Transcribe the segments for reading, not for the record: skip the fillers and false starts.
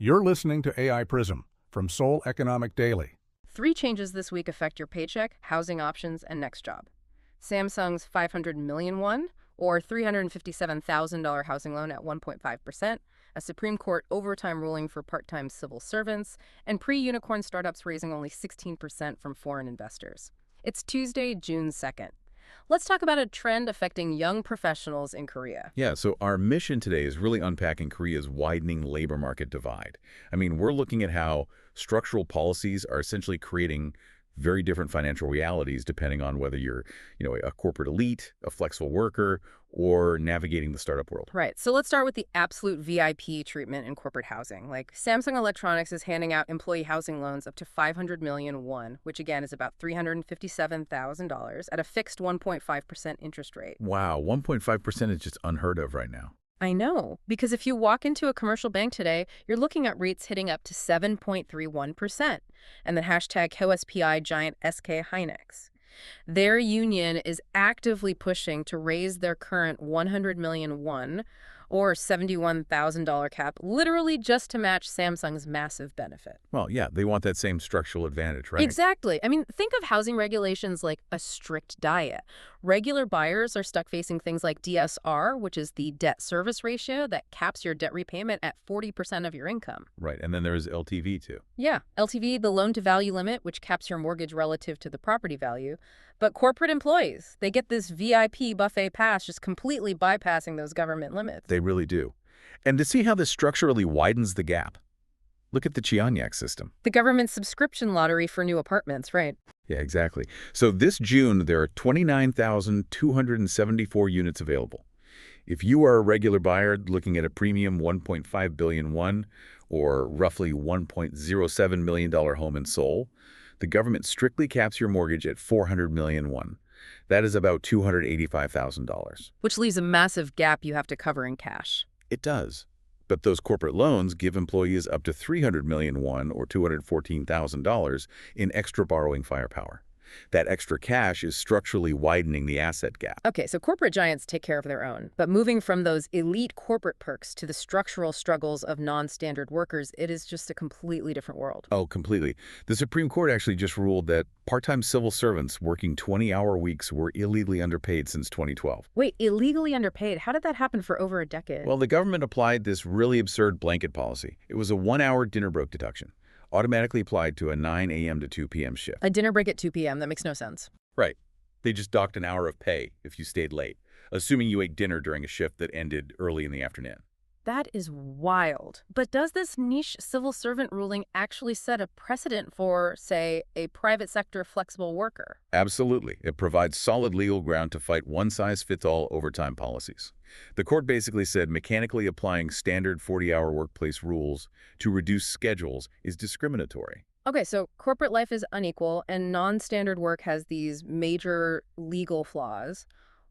You're listening to AI Prism from Seoul Economic Daily. 3 changes this week affect your paycheck, housing options, and next job. Samsung's 500 million won, or $357,000 housing loan at 1.5%, a Supreme Court overtime ruling for part-time civil servants, and pre-unicorn startups raising only 16% from foreign investors. It's Tuesday, June 2nd. Let's talk about a trend affecting young professionals in Korea. Yeah, so our mission today is really unpacking Korea's widening labor market divide. We're looking at how structural policies are essentially creating very different financial realities depending on whether you're, a corporate elite, a flexible worker, or navigating the startup world. Right. So let's start with the absolute VIP treatment in corporate housing. Like Samsung Electronics is handing out employee housing loans up to 500 million won, which again is about $357,000 at a fixed 1.5% interest rate. Wow, 1.5% is just unheard of right now. I know, because if you walk into a commercial bank today, you're looking at rates hitting up to 7.31%. And the hashtag HOSPI giant SK Hynix. Their union is actively pushing to raise their current 100 million won, or $71,000 cap, literally just to match Samsung's massive benefit. Well, yeah, they want that same structural advantage, right? Exactly. Think of housing regulations like a strict diet. Regular buyers are stuck facing things like DSR, which is the debt service ratio that caps your debt repayment at 40% of your income. Right, and then there's LTV too. Yeah, LTV, the loan-to-value limit, which caps your mortgage relative to the property value. But corporate employees, they get this VIP buffet pass, just completely bypassing those government limits. They really do. And to see how this structurally widens the gap, look at the Cheonyak system. The government subscription lottery for new apartments, right? Yeah, exactly. So this June, there are 29,274 units available. If you are a regular buyer looking at a premium 1.5 billion won, or roughly $1.07 million home in Seoul, the government strictly caps your mortgage at 400 million won. That is about $285,000. Which leaves a massive gap you have to cover in cash. It does. But those corporate loans give employees up to 300 million won, or $214,000, in extra borrowing firepower. That extra cash is structurally widening the asset gap. Okay, so corporate giants take care of their own. But moving from those elite corporate perks to the structural struggles of non-standard workers, it is just a completely different world. Oh, completely. The Supreme Court actually just ruled that part-time civil servants working 20-hour weeks were illegally underpaid since 2012. Wait, illegally underpaid? How did that happen for over a decade? Well, the government applied this really absurd blanket policy. It was a 1-hour dinner break deduction, automatically applied to a 9 a.m. to 2 p.m. shift. A dinner break at 2 p.m., that makes no sense. Right. They just docked an hour of pay if you stayed late, assuming you ate dinner during a shift that ended early in the afternoon. That is wild. But does this niche civil servant ruling actually set a precedent for, say, a private sector flexible worker? Absolutely. It provides solid legal ground to fight one-size-fits-all overtime policies. The court basically said mechanically applying standard 40-hour workplace rules to reduce schedules is discriminatory. Okay, so corporate life is unequal and non-standard work has these major legal flaws.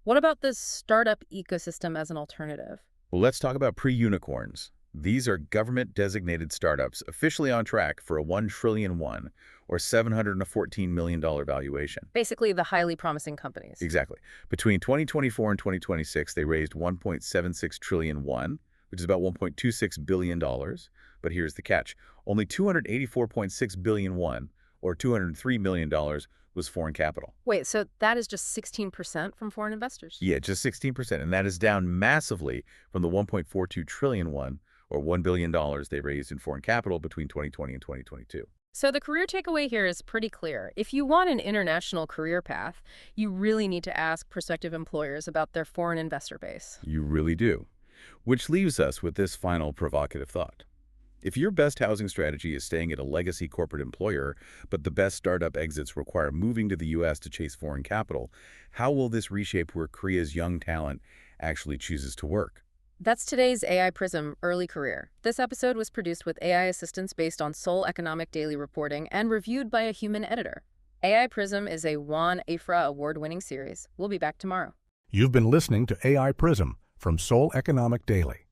What about this startup ecosystem as an alternative? Well, let's talk about pre-unicorns. These are government-designated startups officially on track for a 1 trillion won, or $714 million valuation. Basically, the highly promising companies. Exactly. Between 2024 and 2026, they raised 1.76 trillion won, which is about $1.26 billion. But here's the catch. Only 284.6 billion won, or $203 million, was foreign capital. Wait, so that is just 16% from foreign investors? Yeah, just 16%. And that is down massively from the 1.42 trillion won, or $1 billion they raised in foreign capital between 2020 and 2022. So the career takeaway here is pretty clear. If you want an international career path, you really need to ask prospective employers about their foreign investor base. You really do. Which leaves us with this final provocative thought. If your best housing strategy is staying at a legacy corporate employer, but the best startup exits require moving to the U.S. to chase foreign capital, how will this reshape where Korea's young talent actually chooses to work? That's today's AI Prism Early Career. This episode was produced with AI assistance based on Seoul Economic Daily reporting and reviewed by a human editor. AI Prism is a Juan Afra award-winning series. We'll be back tomorrow. You've been listening to AI Prism from Seoul Economic Daily.